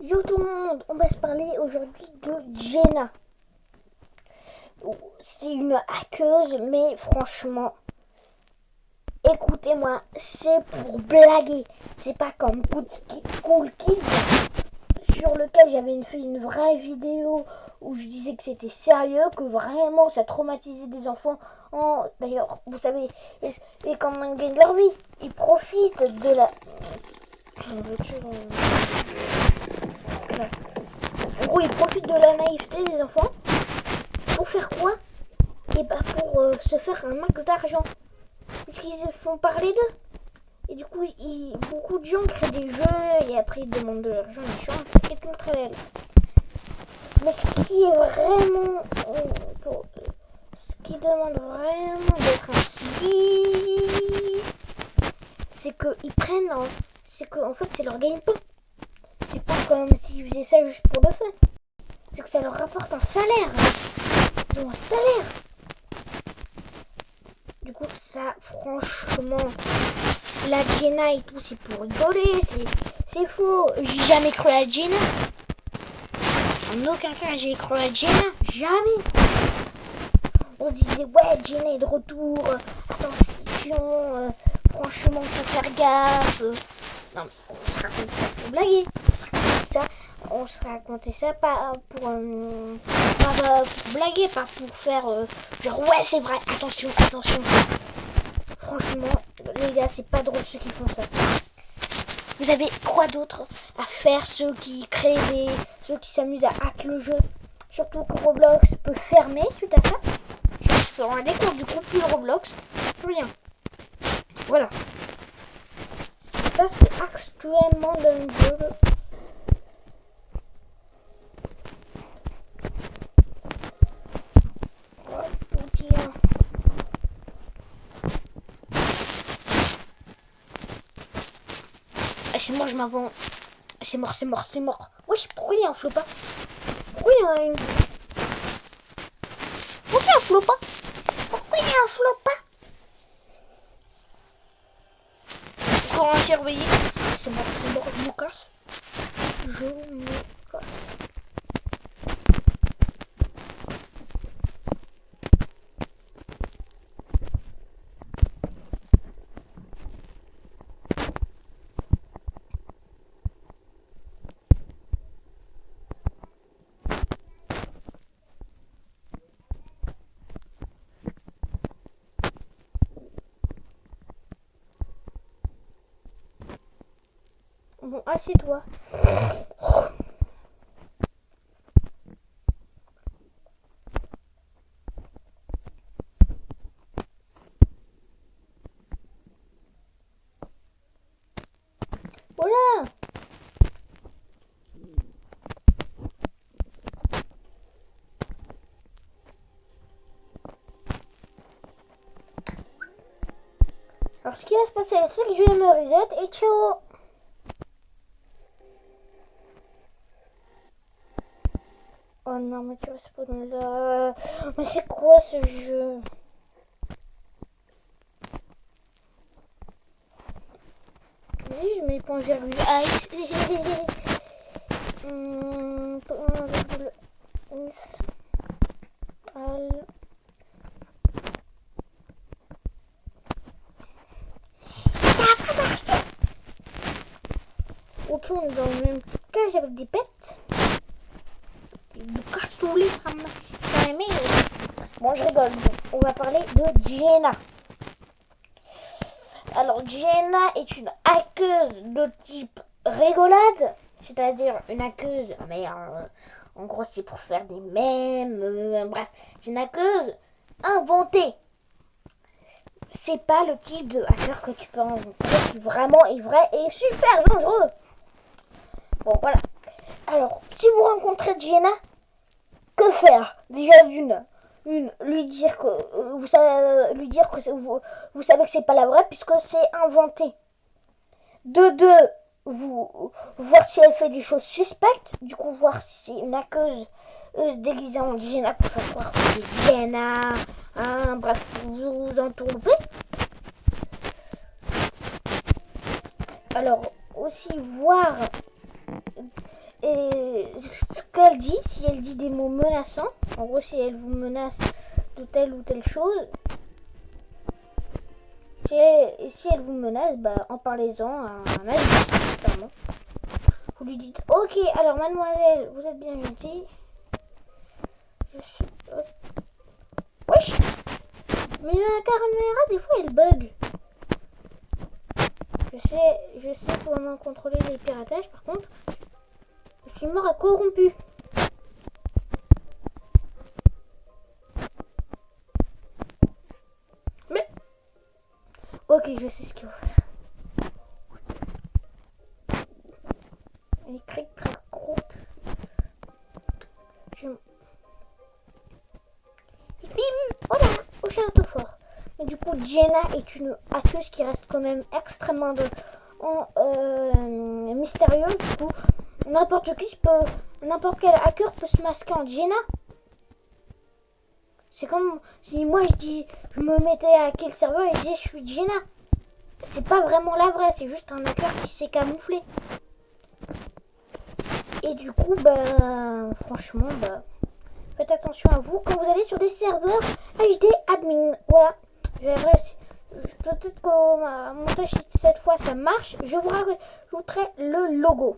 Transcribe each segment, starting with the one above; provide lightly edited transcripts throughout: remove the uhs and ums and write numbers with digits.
Yo tout le monde, on va se parler aujourd'hui de Jenna. C'est une hackeuse, mais franchement, écoutez-moi, c'est pour blaguer. C'est pas comme Cool Kids, sur lequel j'avais fait une vraie vidéo où je disais que c'était sérieux, que vraiment ça traumatisait des enfants. D'ailleurs, vous savez, et comment ils gagnent leur vie. Ils profitent de la... En gros, ils profitent de la naïveté des enfants. Pour faire quoi? Et bah pour se faire un max d'argent. Parce qu'ils font parler d'eux. Et du coup, beaucoup de gens créent des jeux et après ils demandent de l'argent, ils changent et tout le travail. Mais ce qui est vraiment... ce qui demande vraiment d'être un SMIC, c'est qu'ils prennent... c'est qu'en fait, c'est leur gagne-pain. C'est pas comme s'ils faisaient ça juste pour le fun. C'est que ça leur rapporte un salaire. Ils ont un salaire. Du coup, ça, franchement, la Jenna et tout, c'est pour rigoler. C'est faux. J'ai jamais cru à Jenna. En aucun cas, j'ai cru à Jenna. Jamais. On disait, ouais, Jenna est de retour. Attention, franchement, faut faire gaffe. Non, mais on se raconte ça pour blaguer. On se racontait ça pas pour blaguer, pas pour faire genre ouais c'est vrai, attention. Franchement, les gars, c'est pas drôle ceux qui font ça. Vous avez quoi d'autre à faire, ceux qui s'amusent à hack le jeu? Surtout que Roblox peut fermer suite à ça. Je me rendais compte, du coup, plus de Roblox, plus rien. Voilà. Ça, c'est actuellement dans le jeu. C'est moi, je m'avance. C'est mort. Wesh, pourquoi il y a un flot pas? Pourquoi il y a une... Pourquoi il y a un flot pas? Pourquoi il y a un flot pas? Encore un surveillé. C'est mort, je me casse. Bon, assieds-toi. Voilà. Alors, ce qui va se passer, c'est que je vais me reset et ciao. Oh non, mais tu restes pas dans là. Mais c'est quoi ce jeu? Vas-y, je mets point virgule ice. Point virgule ice. Ok, on est dans le même cage avec des pets. De cassoulet, ça m'a aimé. Bon, je rigole. On va parler de Jenna. Alors, Jenna est une hackeuse de type rigolade. C'est-à-dire une hackeuse, mais en gros, c'est pour faire des mèmes. Bref, c'est une hackeuse inventée. C'est pas le type de hacker que tu peux inventer, qui vraiment est vrai et super dangereux. Bon, voilà. Alors, si vous rencontrez Jenna, que faire? Déjà lui dire que vous savez que c'est pas la vraie puisque c'est inventé. De deux, vous voir si elle fait des choses suspectes. Du coup, voir si c'est une hackeuse déguisée en Jenna pour faire croire que c'est Jenna. Bref, vous entourez. Alors, aussi voir et qu'elle dit, si elle dit des mots menaçants, en gros si elle vous menace de telle ou telle chose, si elle vous menace, bah en parlez-en à un adulte, clairement. Vous lui dites, ok, alors mademoiselle, vous êtes bien gentille. Je suis... Wesh. Mais la caméra, des fois, elle bug. Je sais comment contrôler les piratages, par contre, je suis mort à corrompu. Mais... Ok, je sais ce qu'il faut faire. Les crics très croûte. Bim. Voilà, au château fort. Mais du coup, Jenna est une hackeuse qui reste quand même extrêmement mystérieuse. Du coup, n'importe quel hacker peut se masquer en Jenna. C'est comme si moi je me mettais à hacker le serveur et je disais je suis Jenna. C'est pas vraiment la vraie, c'est juste un hacker qui s'est camouflé. Et du coup, bah, franchement, bah, faites attention à vous quand vous allez sur des serveurs HD admin. Voilà. Peut-être qu'au montage cette fois ça marche. Je vous rajouterai le logo.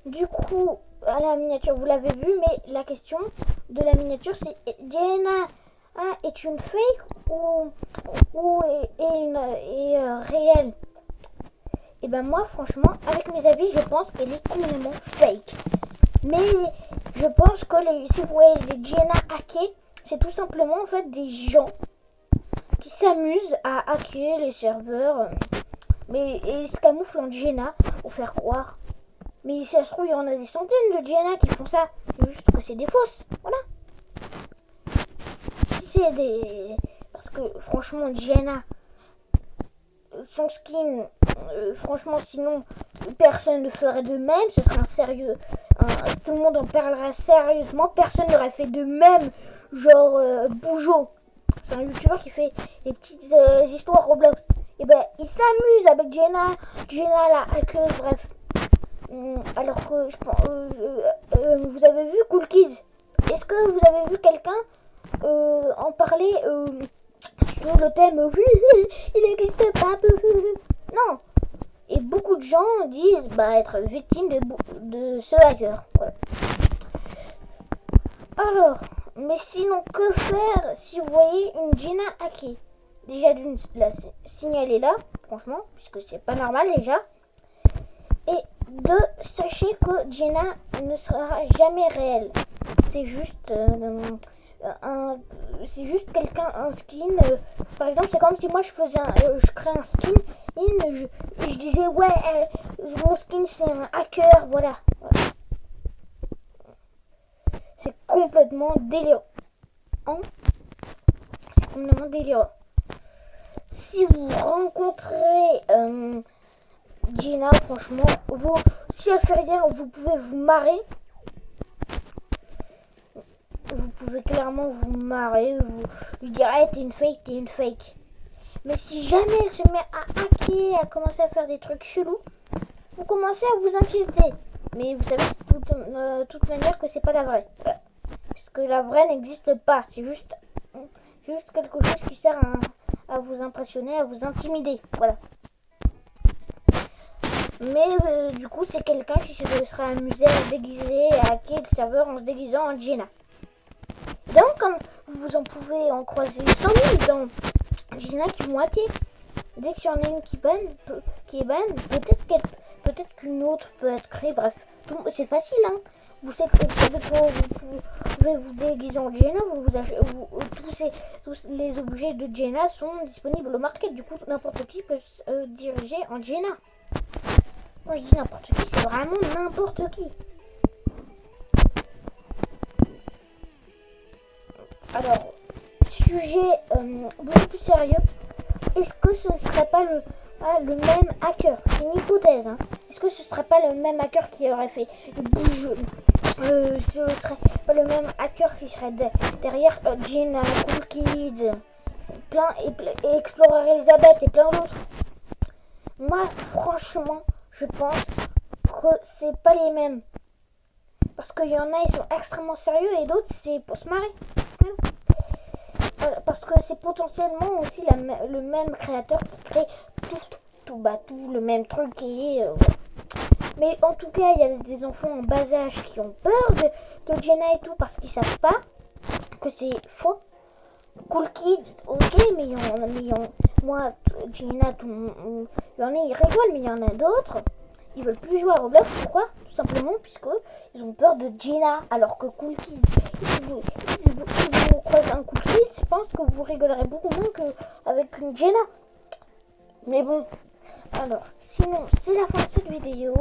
Du coup, à la miniature, vous l'avez vu, mais la question de la miniature, c'est Jenna est une fake ou est réelle? Et ben moi, franchement, avec mes avis, je pense qu'elle est complètement fake. Mais je pense que si vous voyez les Jenna hackés, c'est tout simplement en fait des gens qui s'amusent à hacker les serveurs. Mais ils se camouflent en Jenna pour faire croire. Mais si ça se trouve, il y en a des centaines de Jenna qui font ça. C'est juste que c'est des fausses. Voilà. Si c'est des... Parce que franchement, Jenna, son skin, franchement, sinon, personne ne ferait de même. Ce serait un sérieux... tout le monde en parlerait sérieusement. Personne n'aurait fait de même. Genre Boujo. C'est un youtubeur qui fait des petites histoires Roblox. Et ben, il s'amuse avec Jenna la hackeuse, bref. Alors que je pense, vous avez vu Cool Kids? Est-ce que vous avez vu quelqu'un en parler sur le thème oui, il n'existe pas? Non. Et beaucoup de gens disent bah, être victime de ce hacker. Voilà. Alors, mais sinon, que faire si vous voyez une Jenna hackée? Déjà d'une, la signaler là, franchement, puisque c'est pas normal déjà. Et deux, sachez que Jenna ne sera jamais réelle. C'est juste quelqu'un, un skin. Par exemple, c'est comme si moi je faisais je crée un skin et je disais ouais, mon skin c'est un hacker, voilà. C'est complètement délirant. C'est complètement délirant. Si vous rencontrez Jenna, franchement, si elle fait rien, vous pouvez vous marrer. Vous pouvez clairement vous marrer, vous lui dire hey, t'es une fake. Mais si jamais elle se met à hacker, à commencer à faire des trucs chelous, vous commencez à vous inquiéter. Mais vous savez de toute manière que c'est pas la vraie. Voilà. Parce que la vraie n'existe pas. C'est juste quelque chose qui sert à vous impressionner, à vous intimider. Voilà. Mais du coup, c'est quelqu'un qui se serait amusé à se déguiser, à hacker le serveur en se déguisant en Jenna. Donc, comme vous en pouvez en croiser 100 000 dans Jenna qui vont hacker. Dès qu'il y en a une qui est ban, peut-être qu'une autre peut être créée. Bref, c'est facile, hein. Vous savez que vous pouvez vous déguiser en Jenna, tous les objets de Jenna sont disponibles au market. Du coup, n'importe qui peut se diriger en Jenna. Quand je dis n'importe qui, c'est vraiment n'importe qui. Alors, sujet beaucoup plus sérieux. Est-ce que ce ne serait pas le même hacker? C'est une hypothèse, hein. Est-ce que ce ne serait pas le même hacker qui aurait fait bouge? Ce ne serait pas le même hacker qui serait derrière Jenna, Cool Kids, et Explorer Elizabeth et plein d'autres? Moi, franchement, je pense que c'est pas les mêmes. Parce qu'il y en a, ils sont extrêmement sérieux et d'autres, c'est pour se marrer. Voilà. Parce que c'est potentiellement aussi le même créateur qui crée tout le même truc et voilà. Mais en tout cas, il y a des enfants en bas âge qui ont peur de Jenna et tout parce qu'ils savent pas que c'est faux. Cool Kids, ok, mais moi, Jenna, il y en a, ils rigolent, mais il y en a d'autres, ils veulent plus jouer à Roblox. Pourquoi? Tout simplement puisque ils ont peur de Jenna, alors que Cool Kids, si vous croisez un Cool Kids, je pense que vous rigolerez beaucoup moins qu'avec une Jenna. Mais bon, alors, sinon, c'est la fin de cette vidéo.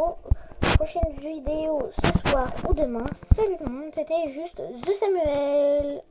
Prochaine vidéo ce soir ou demain. Salut tout le monde, c'était juste The Samuel.